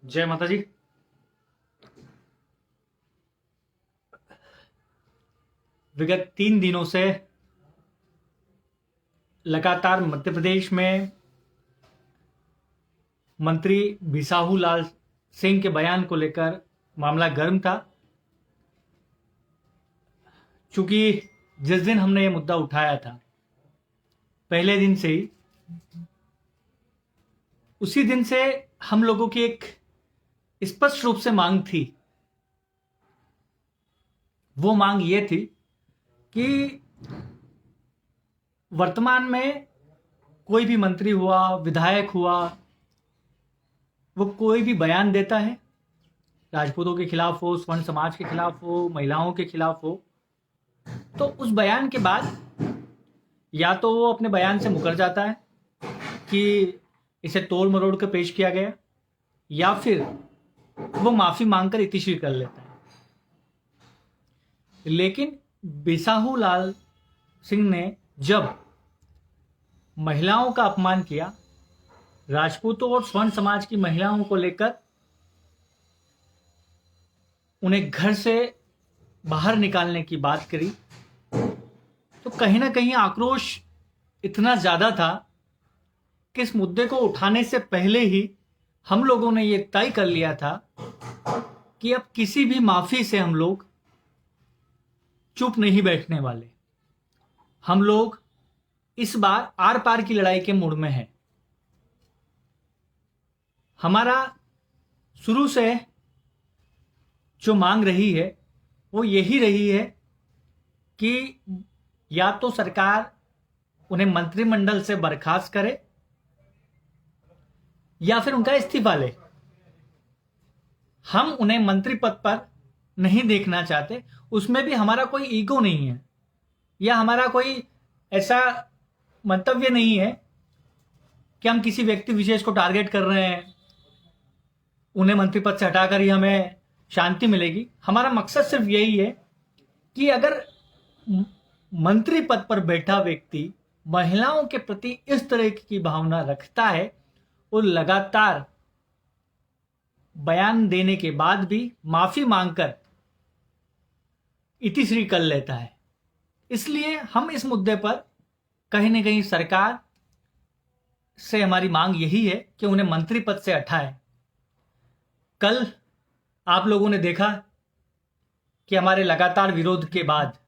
जय माता जी। विगत 3 दिनों से लगातार मध्य प्रदेश में मंत्री बिसाहू लाल सिंह के बयान को लेकर मामला गर्म था। चूंकि जिस दिन हमने ये मुद्दा उठाया था, पहले दिन से ही, उसी दिन से हम लोगों की एक स्पष्ट रूप से मांग थी। वो मांग ये थी कि वर्तमान में कोई भी मंत्री हुआ, विधायक हुआ, वो कोई भी बयान देता है, राजपूतों के खिलाफ हो, स्वर्ण समाज के खिलाफ हो, महिलाओं के खिलाफ हो, तो उस बयान के बाद या तो वो अपने बयान से मुकर जाता है कि इसे तोड़ मरोड़ कर पेश किया गया, या फिर वो माफी मांगकर इतिश्री कर लेता है। लेकिन बिसाहू लाल सिंह ने जब महिलाओं का अपमान किया, राजपूतों और स्वर्ण समाज की महिलाओं को लेकर उन्हें घर से बाहर निकालने की बात करी, तो कहीं ना कहीं आक्रोश इतना ज्यादा था कि इस मुद्दे को उठाने से पहले ही हम लोगों ने ये तय कर लिया था कि अब किसी भी माफी से हम लोग चुप नहीं बैठने वाले। हम लोग इस बार आर पार की लड़ाई के मूड में हैं। हमारा शुरू से जो मांग रही है वो यही रही है कि या तो सरकार उन्हें मंत्रिमंडल से बर्खास्त करे या फिर उनका इस्तीफा ले। हम उन्हें मंत्री पद पर नहीं देखना चाहते। उसमें भी हमारा कोई ईगो नहीं है या हमारा कोई ऐसा मंतव्य नहीं है कि हम किसी व्यक्ति विशेष को टारगेट कर रहे हैं, उन्हें मंत्री पद से हटाकर ही हमें शांति मिलेगी। हमारा मकसद सिर्फ यही है कि अगर मंत्री पद पर बैठा व्यक्ति महिलाओं के प्रति इस तरह की भावना रखता है और लगातार बयान देने के बाद भी माफी मांगकर इतिश्री कर लेता है, इसलिए हम इस मुद्दे पर कहीं ना कहीं सरकार से हमारी मांग यही है कि उन्हें मंत्री पद से हटाए। कल आप लोगों ने देखा कि हमारे लगातार विरोध के बाद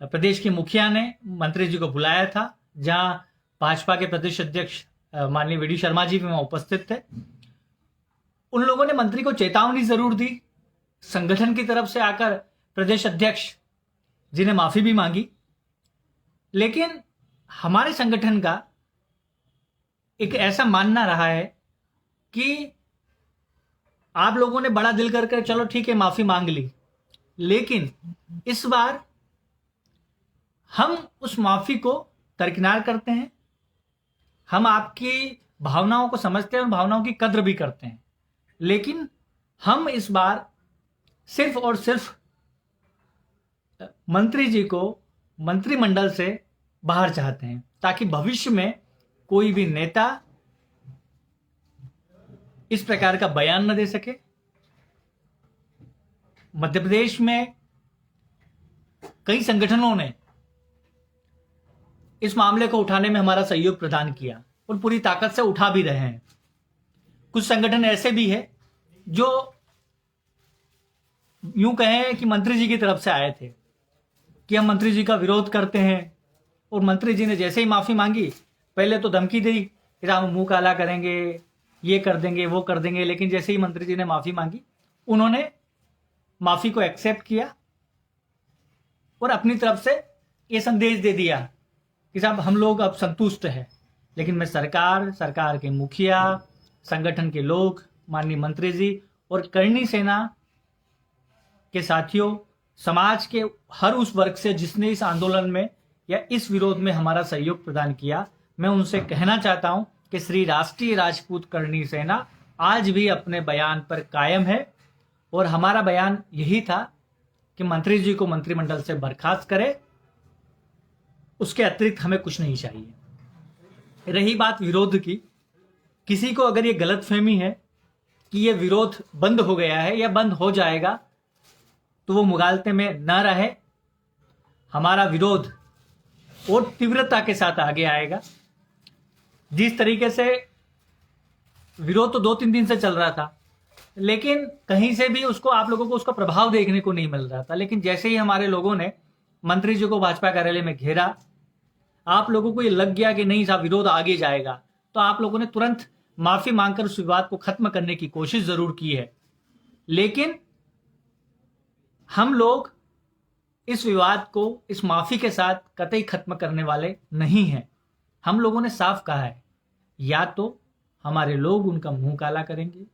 प्रदेश के मुखिया ने मंत्री जी को बुलाया था, जहां भाजपा के प्रदेश अध्यक्ष माननीय वी डी शर्मा जी भी वहां उपस्थित थे। उन लोगों ने मंत्री को चेतावनी जरूर दी, संगठन की तरफ से आकर प्रदेश अध्यक्ष जी ने माफी भी मांगी, लेकिन हमारे संगठन का एक ऐसा मानना रहा है कि आप लोगों ने बड़ा दिल करके चलो ठीक है माफी मांग ली, लेकिन इस बार हम उस माफी को दरकिनार करते हैं। हम आपकी भावनाओं को समझते हैं और भावनाओं की कद्र भी करते हैं, लेकिन हम इस बार सिर्फ और सिर्फ मंत्री जी को मंत्रिमंडल से बाहर चाहते हैं, ताकि भविष्य में कोई भी नेता इस प्रकार का बयान न दे सके। मध्य प्रदेश में कई संगठनों ने इस मामले को उठाने में हमारा सहयोग प्रदान किया और पूरी ताकत से उठा भी रहे हैं। कुछ संगठन ऐसे भी हैं जो यूं कहें कि मंत्री जी की तरफ से आए थे कि हम मंत्री जी का विरोध करते हैं, और मंत्री जी ने जैसे ही माफी मांगी पहले तो धमकी दी कि हम मुंह काला करेंगे, ये कर देंगे, वो कर देंगे, लेकिन जैसे ही मंत्री जी ने माफी मांगी उन्होंने माफी को एक्सेप्ट किया और अपनी तरफ से ये संदेश दे दिया कि साहब हम लोग अब संतुष्ट हैं। लेकिन मैं सरकार के मुखिया, संगठन के लोग, माननीय मंत्री जी और करणी सेना के साथियों, समाज के हर उस वर्ग से जिसने इस आंदोलन में या इस विरोध में हमारा सहयोग प्रदान किया, मैं उनसे कहना चाहता हूं कि श्री राष्ट्रीय राजपूत करणी सेना आज भी अपने बयान पर कायम है और हमारा बयान यही था कि मंत्री जी को मंत्रिमंडल से बर्खास्त करे, उसके अतिरिक्त हमें कुछ नहीं चाहिए। रही बात विरोध की, किसी को अगर ये गलतफहमी है कि ये विरोध बंद हो गया है या बंद हो जाएगा, तो वो मुगालते में न रहे। हमारा विरोध और तीव्रता के साथ आगे आएगा। जिस तरीके से विरोध तो 2-3 दिन से चल रहा था, लेकिन कहीं से भी उसको आप लोगों को उसका प्रभाव देखने को नहीं मिल रहा था। लेकिन जैसे ही हमारे लोगों ने मंत्री जी को भाजपा कार्यालय में घेरा, आप लोगों को ये लग गया कि नहीं साहब विरोध आगे जाएगा, तो आप लोगों ने तुरंत माफी मांगकर उस विवाद को खत्म करने की कोशिश जरूर की है। लेकिन हम लोग इस विवाद को इस माफी के साथ कतई खत्म करने वाले नहीं हैं। हम लोगों ने साफ कहा है, या तो हमारे लोग उनका मुंह काला करेंगे,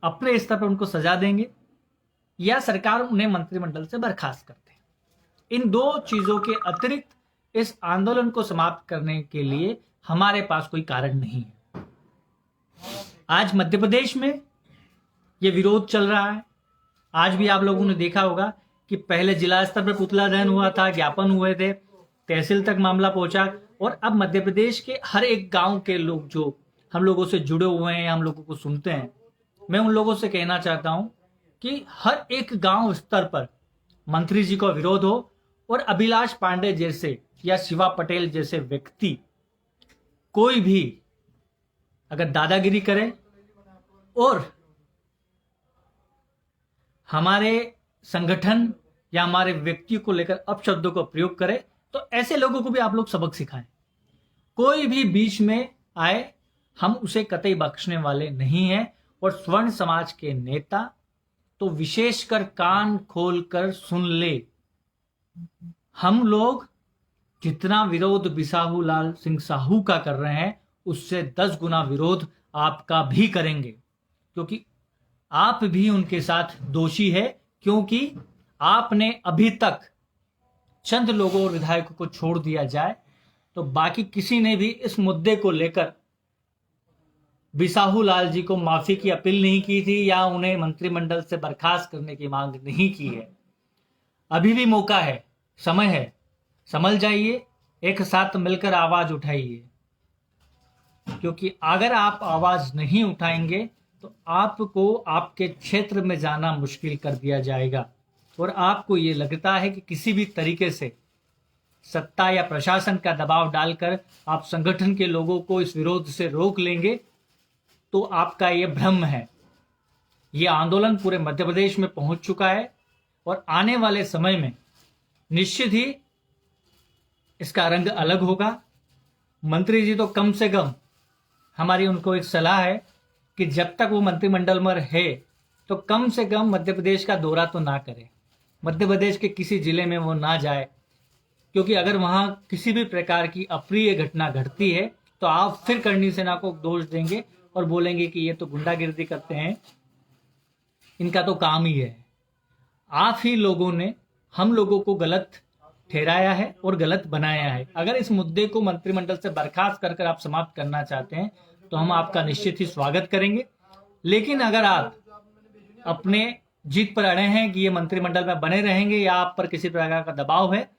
अपने स्तर पर उनको सजा देंगे, या सरकार उन्हें मंत्रिमंडल से बर्खास्त करते हैं। इन दो चीजों के अतिरिक्त इस आंदोलन को समाप्त करने के लिए हमारे पास कोई कारण नहीं है। आज मध्य प्रदेश में यह विरोध चल रहा है। आज भी आप लोगों ने देखा होगा कि पहले जिला स्तर पर पुतला दहन हुआ था, ज्ञापन हुए थे, तहसील तक मामला पहुंचा, और अब मध्य प्रदेश के हर एक गांव के लोग जो हम लोगों से जुड़े हुए हैं, हम लोगों को सुनते हैं, मैं उन लोगों से कहना चाहता हूं कि हर एक गांव स्तर पर मंत्री जी का विरोध हो, और अभिलाष पांडे जैसे या शिवा पटेल जैसे व्यक्ति कोई भी अगर दादागिरी करे और हमारे संगठन या हमारे व्यक्ति को लेकर अपशब्दों का प्रयोग करे, तो ऐसे लोगों को भी आप लोग सबक सिखाएं। कोई भी बीच में आए, हम उसे कतई बख्शने वाले नहीं हैं। और स्वर्ण समाज के नेता तो विशेषकर कान खोलकर सुन ले, हम लोग जितना विरोध बिसाहू लाल सिंह साहू का कर रहे हैं, उससे 10 गुना विरोध आपका भी करेंगे, क्योंकि आप भी उनके साथ दोषी है। क्योंकि आपने अभी तक चंद लोगों और विधायकों को छोड़ दिया जाए तो बाकी किसी ने भी इस मुद्दे को लेकर बिसाहू लाल जी को माफी की अपील नहीं की थी या उन्हें मंत्रिमंडल से बर्खास्त करने की मांग नहीं की है। अभी भी मौका है, समय है, संभल जाइए, एक साथ मिलकर आवाज उठाइए, क्योंकि अगर आप आवाज नहीं उठाएंगे तो आपको आपके क्षेत्र में जाना मुश्किल कर दिया जाएगा। और आपको ये लगता है कि किसी भी तरीके से सत्ता या प्रशासन का दबाव डालकर आप संगठन के लोगों को इस विरोध से रोक लेंगे, तो आपका ये भ्रम है। ये आंदोलन पूरे मध्य प्रदेश में पहुंच चुका है और आने वाले समय में निश्चित ही इसका रंग अलग होगा। मंत्री जी तो कम से कम, हमारी उनको एक सलाह है कि जब तक वो मंत्रिमंडल में रहे तो कम से कम मध्य प्रदेश का दौरा तो ना करे, मध्य प्रदेश के किसी जिले में वो ना जाए, क्योंकि अगर वहां किसी भी प्रकार की अप्रिय घटना घटती है तो आप फिर करणी सेना को दोष देंगे और बोलेंगे कि ये तो गुंडागिर्दी करते हैं, इनका तो काम ही है। आप ही लोगों ने हम लोगों को गलत ठहराया है और गलत बनाया है। अगर इस मुद्दे को मंत्रिमंडल से बर्खास्त कर आप समाप्त करना चाहते हैं तो हम आपका निश्चित ही स्वागत करेंगे। लेकिन अगर आप अपने जीत पर अड़े हैं कि ये मंत्रिमंडल में बने रहेंगे या आप पर किसी प्रकार का दबाव है,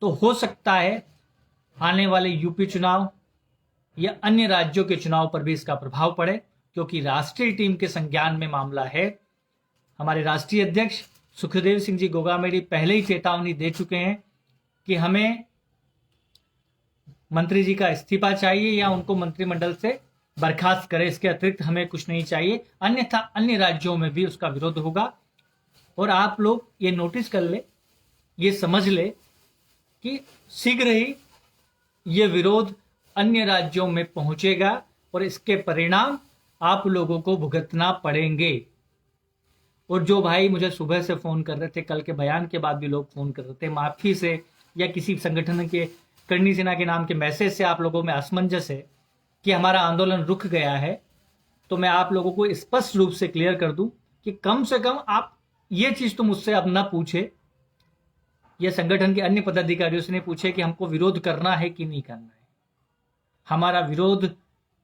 तो हो सकता है आने वाले यूपी चुनाव या अन्य राज्यों के चुनाव पर भी इसका प्रभाव पड़े, क्योंकि राष्ट्रीय टीम के संज्ञान में मामला है। हमारे राष्ट्रीय अध्यक्ष सुखदेव सिंह जी गोगामेडी पहले ही चेतावनी दे चुके हैं कि हमें मंत्री जी का इस्तीफा चाहिए या उनको मंत्रिमंडल से बर्खास्त करें, इसके अतिरिक्त हमें कुछ नहीं चाहिए, अन्यथा अन्य राज्यों में भी उसका विरोध होगा। और आप लोग ये नोटिस कर ले, ये समझ ले कि शीघ्र ही ये विरोध अन्य राज्यों में पहुंचेगा और इसके परिणाम आप लोगों को भुगतना पड़ेंगे। और जो भाई मुझे सुबह से फोन कर रहे थे, कल के बयान के बाद भी लोग फोन कर रहे थे, माफी से या किसी संगठन के करणी सेना के नाम के मैसेज से आप लोगों में असमंजस है कि हमारा आंदोलन रुक गया है, तो मैं आप लोगों को स्पष्ट रूप से क्लियर कर दूं कि कम से कम आप ये चीज तो मुझसे अब ना पूछे या संगठन के अन्य पदाधिकारियों से नहीं पूछे कि हमको विरोध करना है कि नहीं करना है। हमारा विरोध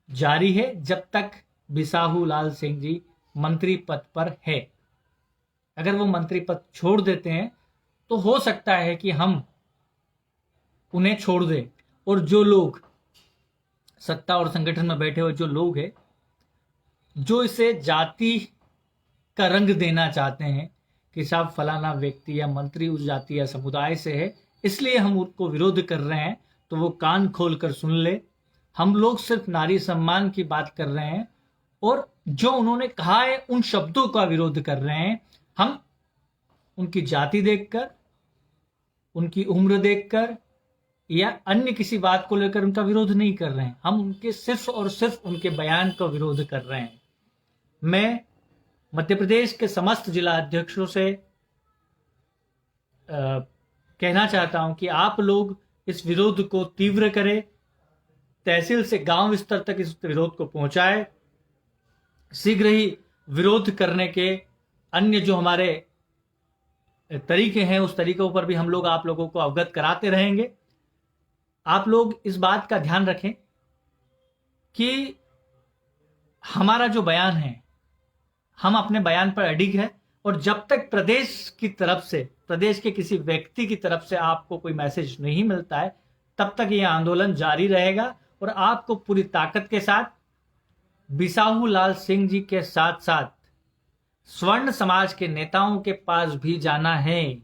जारी है जब तक बिसाहू लाल सिंह जी मंत्री पद पर है। अगर वो मंत्री पद छोड़ देते हैं तो हो सकता है कि हम उन्हें छोड़ दें, और जो लोग सत्ता और संगठन में बैठे हुए जो लोग हैं जो इसे जाति का रंग देना चाहते हैं कि साहब फलाना व्यक्ति या मंत्री उस जाति या समुदाय से है इसलिए हम उसको विरोध कर रहे हैं, तो वो कान खोल कर सुन ले। हम लोग सिर्फ नारी सम्मान की बात कर रहे हैं और जो उन्होंने कहा है उन शब्दों का विरोध कर रहे हैं। हम उनकी जाति देखकर, उनकी उम्र देखकर या अन्य किसी बात को लेकर उनका विरोध नहीं कर रहे हैं। हम उनके सिर्फ और सिर्फ उनके बयान का विरोध कर रहे हैं। मैं मध्य प्रदेश के समस्त जिला अध्यक्षों से कहना चाहता हूं कि आप लोग इस विरोध को तीव्र करें, तहसील से गांव स्तर तक इस विरोध को पहुंचाए। शीघ्र ही विरोध करने के अन्य जो हमारे तरीके हैं उस तरीकों पर भी हम लोग आप लोगों को अवगत कराते रहेंगे। आप लोग इस बात का ध्यान रखें कि हमारा जो बयान है, हम अपने बयान पर अडिग है और जब तक प्रदेश की तरफ से, प्रदेश के किसी व्यक्ति की तरफ से आपको कोई मैसेज नहीं मिलता है, तब तक यह आंदोलन जारी रहेगा। और आपको पूरी ताकत के साथ बिसाहू लाल सिंह जी के साथ साथ स्वर्ण समाज के नेताओं के पास भी जाना है।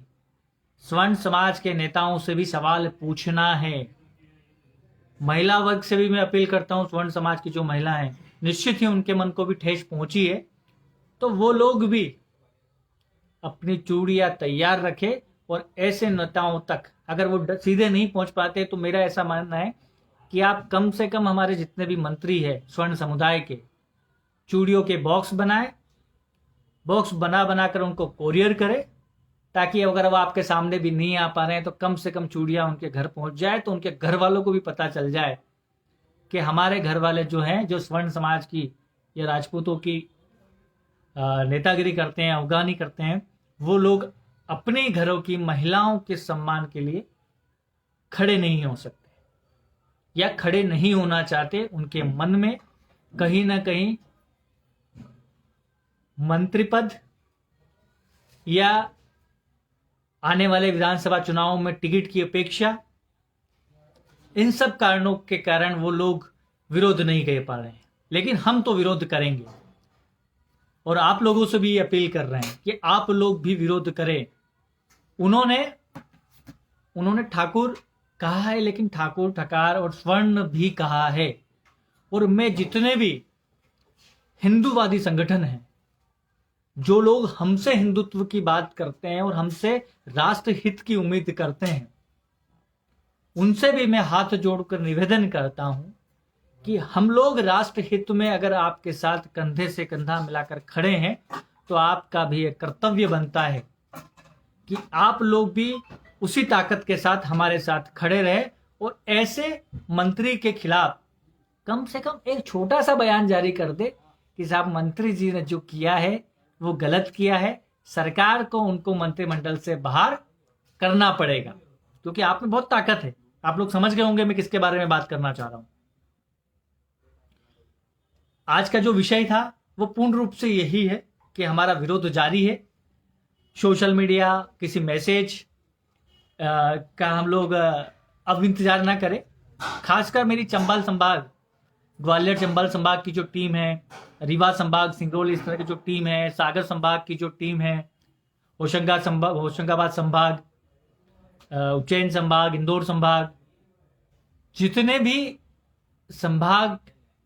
स्वर्ण समाज के नेताओं से भी सवाल पूछना है। महिला वर्ग से भी मैं अपील करता हूं, स्वर्ण समाज की जो महिला हैं, निश्चित ही उनके मन को भी ठेस पहुंची है, तो वो लोग भी अपनी चूड़ियां तैयार रखे और ऐसे नेताओं तक अगर वो सीधे नहीं पहुंच पाते तो मेरा ऐसा मानना है कि आप कम से कम हमारे जितने भी मंत्री है स्वर्ण समुदाय के, चूड़ियों के बॉक्स बनाए, बॉक्स बना बनाकर उनको कोरियर करें, ताकि अगर वो आपके सामने भी नहीं आ पा रहे हैं तो कम से कम चूड़ियां उनके घर पहुंच जाए, तो उनके घर वालों को भी पता चल जाए कि हमारे घर वाले जो हैं, जो स्वर्ण समाज की या राजपूतों की नेतागिरी करते हैं, अफगानी करते हैं, वो लोग अपने घरों की महिलाओं के सम्मान के लिए खड़े नहीं हो सकते या खड़े नहीं होना चाहते। उनके मन में कहीं ना कहीं मंत्री पद या आने वाले विधानसभा चुनावों में टिकट की अपेक्षा, इन सब कारणों के कारण वो लोग विरोध नहीं कर पा रहे हैं। लेकिन हम तो विरोध करेंगे और आप लोगों से भी अपील कर रहे हैं कि आप लोग भी विरोध करें। उन्होंने ठाकुर कहा है, लेकिन ठाकुर, ठकार और स्वर्ण भी कहा है। और मैं जितने भी हिंदूवादी संगठन हैं, जो लोग हमसे हिंदुत्व की बात करते हैं और हमसे राष्ट्र हित की उम्मीद करते हैं, उनसे भी मैं हाथ जोड़कर निवेदन करता हूं कि हम लोग राष्ट्र हित में अगर आपके साथ कंधे से कंधा मिलाकर खड़े हैं, तो आपका भी एक कर्तव्य बनता है कि आप लोग भी उसी ताकत के साथ हमारे साथ खड़े रहे और ऐसे मंत्री के खिलाफ कम से कम एक छोटा सा बयान जारी कर दे कि साहब मंत्री जी ने जो किया है वो गलत किया है, सरकार को उनको मंत्रिमंडल से बाहर करना पड़ेगा। क्योंकि आप में बहुत ताकत है, आप लोग समझ गए होंगे मैं किसके बारे में बात करना चाह रहा हूं। आज का जो विषय था वो पूर्ण रूप से यही है कि हमारा विरोध जारी है। सोशल मीडिया, किसी मैसेज का हम लोग अब इंतजार ना करें। खासकर मेरी चंबल संभाग, ग्वालियर चंबल संभाग की जो टीम है, रीवा संभाग, सिंगरौली, इस तरह की जो टीम है, सागर संभाग की जो टीम है, होशंगाबाद संभाग, उज्जैन संभाग, इंदौर संभाग, जितने भी संभाग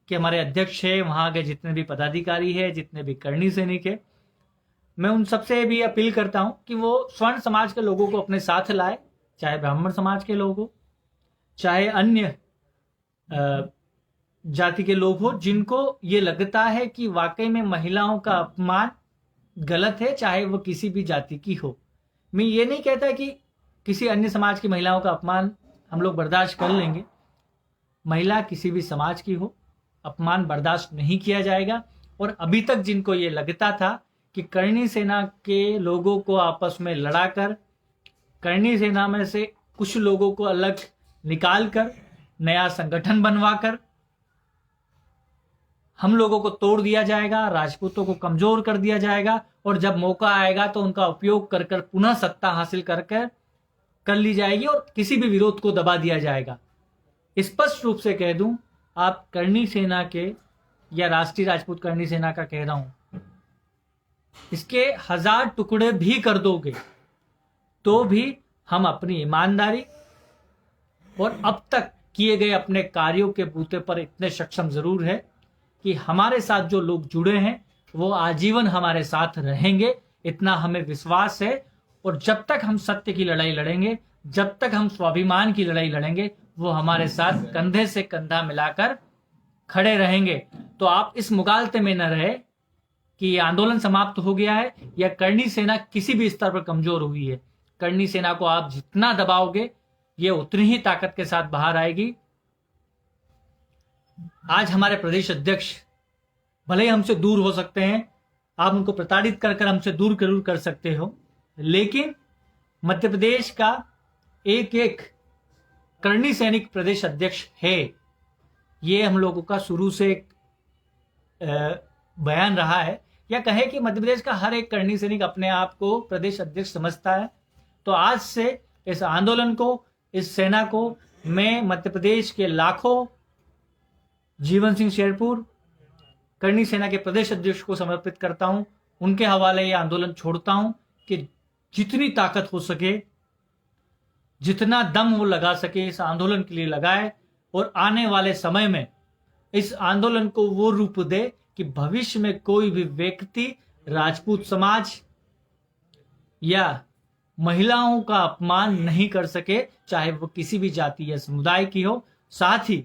के हमारे अध्यक्ष है, वहां के जितने भी पदाधिकारी है, जितने भी करणी सैनिक है, मैं उन सबसे भी अपील करता हूं कि वो स्वर्ण समाज के लोगों को अपने साथ लाए, चाहे ब्राह्मण समाज के लोग हो, चाहे अन्य जाति के लोग हो, जिनको ये लगता है कि वाकई में महिलाओं का अपमान गलत है, चाहे वो किसी भी जाति की हो। मैं ये नहीं कहता कि किसी अन्य समाज की महिलाओं का अपमान हम लोग बर्दाश्त कर लेंगे। महिला किसी भी समाज की हो, अपमान बर्दाश्त नहीं किया जाएगा। और अभी तक जिनको ये लगता था कि करणी सेना के लोगों को आपस में लड़ाकर, करणी सेना में से कुछ लोगों को अलग निकालकर नया संगठन बनवाकर हम लोगों को तोड़ दिया जाएगा, राजपूतों को कमजोर कर दिया जाएगा और जब मौका आएगा तो उनका उपयोग कर कर पुनः सत्ता हासिल कर ली जाएगी और किसी भी विरोध को दबा दिया जाएगा। स्पष्ट रूप से कह दूं, आप करणी सेना के या राष्ट्रीय राजपूत करणी सेना का कह रहा हूं, इसके 1000 टुकड़े भी कर दोगे तो भी हम अपनी ईमानदारी और अब तक किए गए अपने कार्यों के बूते पर इतने सक्षम जरूर है कि हमारे साथ जो लोग जुड़े हैं वो आजीवन हमारे साथ रहेंगे, इतना हमें विश्वास है। और जब तक हम सत्य की लड़ाई लड़ेंगे, जब तक हम स्वाभिमान की लड़ाई लड़ेंगे, वो हमारे साथ कंधे से कंधा मिलाकर खड़े रहेंगे। तो आप इस मुगालते में न रहे कि ये आंदोलन समाप्त हो गया है या करणी सेना किसी भी स्तर पर कमजोर हुई है। करणी सेना को आप जितना दबाओगे ये उतनी ही ताकत के साथ बाहर आएगी। आज हमारे प्रदेश अध्यक्ष भले ही हमसे दूर हो सकते हैं, आप उनको प्रताड़ित कर हमसे दूर जरूर कर सकते हो, लेकिन मध्य प्रदेश का एक एक करणी सैनिक प्रदेश अध्यक्ष है। ये हम लोगों का शुरू से एक बयान रहा है, या कहे कि मध्य प्रदेश का हर एक करणी सैनिक अपने आप को प्रदेश अध्यक्ष समझता है। तो आज से इस आंदोलन को, इस सेना को मैं मध्य प्रदेश के लाखों जीवन सिंह शेरपुर करणी सेना के प्रदेश अध्यक्ष को समर्पित करता हूं। उनके हवाले ये आंदोलन छोड़ता हूं कि जितनी ताकत हो सके, जितना दम वो लगा सके इस आंदोलन के लिए लगाए, और आने वाले समय में इस आंदोलन को वो रूप दे कि भविष्य में कोई भी व्यक्ति राजपूत समाज या महिलाओं का अपमान नहीं कर सके, चाहे वो किसी भी जाति या समुदाय की हो। साथ ही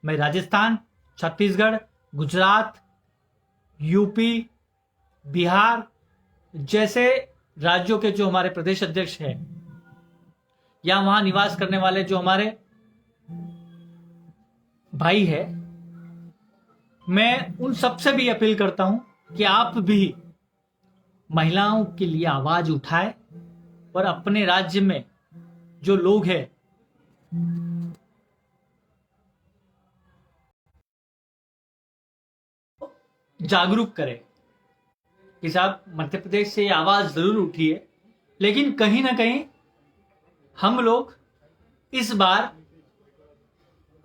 मैं राजस्थान, छत्तीसगढ़, गुजरात, यूपी, बिहार जैसे राज्यों के जो हमारे प्रदेश अध्यक्ष हैं या वहां निवास करने वाले जो हमारे भाई है, मैं उन सबसे भी अपील करता हूं कि आप भी महिलाओं के लिए आवाज उठाए और अपने राज्य में जो लोग हैं जागरूक करें कि साहब मध्य प्रदेश से आवाज जरूर उठी है, लेकिन कहीं ना कहीं हम लोग इस बार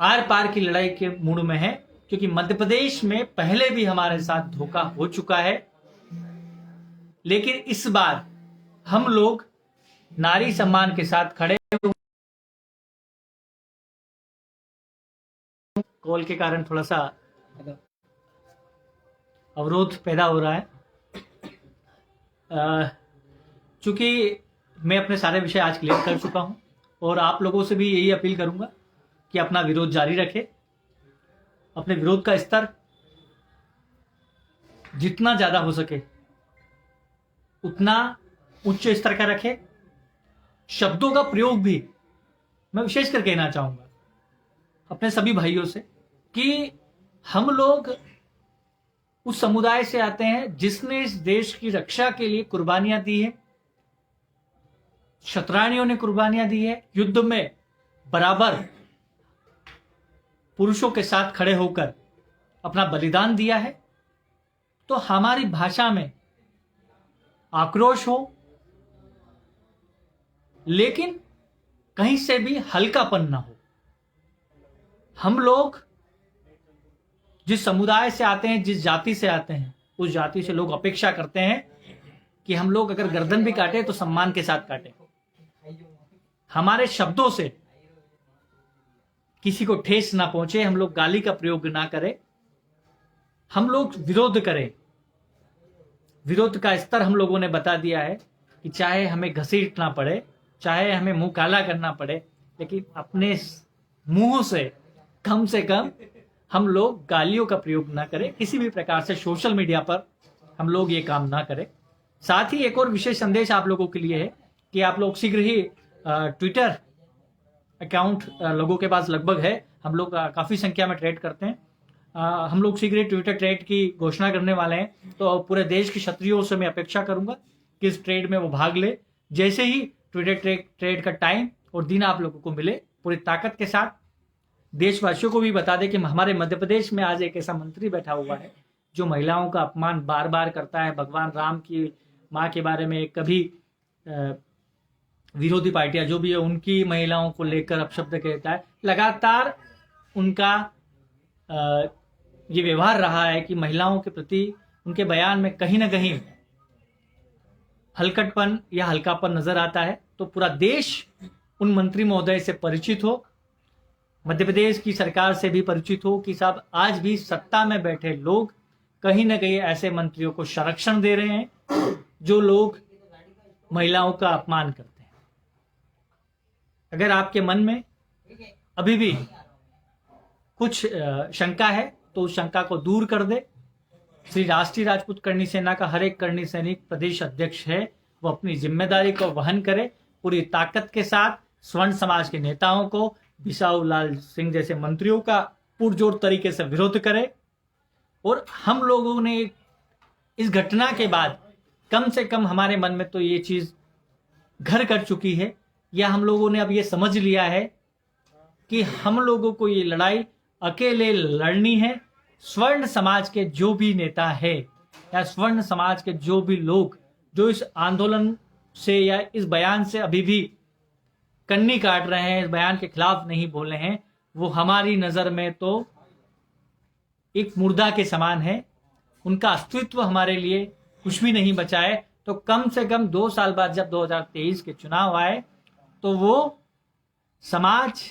आर पार की लड़ाई के मूड में हैं, क्योंकि मध्य प्रदेश में पहले भी हमारे साथ धोखा हो चुका है। लेकिन इस बार हम लोग नारी सम्मान के साथ खड़े। कॉल के कारण थोड़ा सा अवरोध पैदा हो रहा है। चूंकि मैं अपने सारे विषय आज क्लियर कर चुका हूं और आप लोगों से भी यही अपील करूंगा कि अपना विरोध जारी रखें, अपने विरोध का स्तर जितना ज्यादा हो सके उतना उच्च स्तर का रखें। शब्दों का प्रयोग भी मैं विशेष कर कहना चाहूंगा अपने सभी भाइयों से कि हम लोग उस समुदाय से आते हैं जिसने इस देश की रक्षा के लिए कुर्बानियां दी है, क्षत्रियों ने कुर्बानियां दी है, युद्ध में बराबर पुरुषों के साथ खड़े होकर अपना बलिदान दिया है। तो हमारी भाषा में आक्रोश हो, लेकिन कहीं से भी हल्कापन ना हो। हम लोग जिस समुदाय से आते हैं, जिस जाति से आते हैं, उस जाति से लोग अपेक्षा करते हैं कि हम लोग अगर गर्दन भी काटे तो सम्मान के साथ काटे, हमारे शब्दों से किसी को ठेस ना पहुंचे, हम लोग गाली का प्रयोग ना करें, हम लोग विरोध करें। विरोध का स्तर हम लोगों ने बता दिया है कि चाहे हमें घसीटना पड़े, चाहे हमें मुंह काला करना पड़े, लेकिन अपने मुंह से कम हम लोग गालियों का प्रयोग ना करें। किसी भी प्रकार से सोशल मीडिया पर हम लोग ये काम ना करें। साथ ही एक और विशेष संदेश आप लोगों के लिए है कि आप लोग शीघ्र ही ट्विटर अकाउंट लोगों के पास लगभग है, हम लोग काफ़ी संख्या में ट्रेड करते हैं, हम लोग शीघ्र ही ट्विटर ट्रेड की घोषणा करने वाले हैं। तो पूरे देश के क्षत्रियों से मैं अपेक्षा करूंगा कि इस ट्रेड में वो भाग ले। जैसे ही ट्विटर ट्रेड का टाइम और दिन आप लोगों को मिले, पूरी ताकत के साथ देशवासियों को भी बता दें कि हमारे मध्य प्रदेश में आज एक ऐसा मंत्री बैठा हुआ है जो महिलाओं का अपमान बार बार करता है, भगवान राम की माँ के बारे में कभी विरोधी पार्टियां जो भी है उनकी महिलाओं को लेकर अपशब्द कहता है। लगातार उनका ये व्यवहार रहा है कि महिलाओं के प्रति उनके बयान में कहीं ना कहीं हलकटपन या हल्कापन नजर आता है। तो पूरा देश उन मंत्री महोदय से परिचित हो, मध्य प्रदेश की सरकार से भी परिचित हो कि साहब आज भी सत्ता में बैठे लोग कहीं ना कहीं ऐसे मंत्रियों को संरक्षण दे रहे हैं जो लोग महिलाओं का अपमान करते हैं। अगर आपके मन में अभी भी कुछ शंका है तो उस शंका को दूर कर दे। श्री राष्ट्रीय राजपूत करणी सेना का हर एक करणी सैनिक प्रदेश अध्यक्ष है, वो अपनी जिम्मेदारी को वहन करे, पूरी ताकत के साथ स्वर्ण समाज के नेताओं को, बिसाऊ लाल सिंह जैसे मंत्रियों का पुरजोर तरीके से विरोध करे। और हम लोगों ने इस घटना के बाद कम से कम हमारे मन में तो ये चीज घर कर चुकी है, या हम लोगों ने अब ये समझ लिया है कि हम लोगों को ये लड़ाई अकेले लड़नी है। स्वर्ण समाज के जो भी नेता है या स्वर्ण समाज के जो भी लोग जो इस आंदोलन से या इस बयान से अभी भी कन्नी काट रहे हैं, इस बयान के खिलाफ नहीं बोल रहे हैं, वो हमारी नजर में तो एक मुर्दा के समान है। उनका अस्तित्व हमारे लिए कुछ भी नहीं बचा है। तो कम से कम 2 साल बाद जब 2023 के चुनाव आए तो वो समाज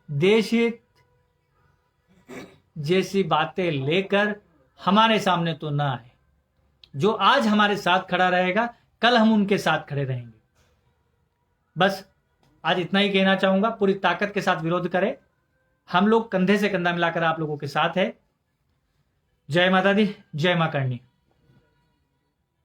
देश हित जैसी बातें लेकर हमारे सामने तो ना आए। जो आज हमारे साथ खड़ा रहेगा कल हम उनके साथ खड़े रहेंगे। बस आज इतना ही कहना चाहूंगा, पूरी ताकत के साथ विरोध करें। हम लोग कंधे से कंधा मिलाकर आप लोगों के साथ है। जय माता दी, जय मां करणी।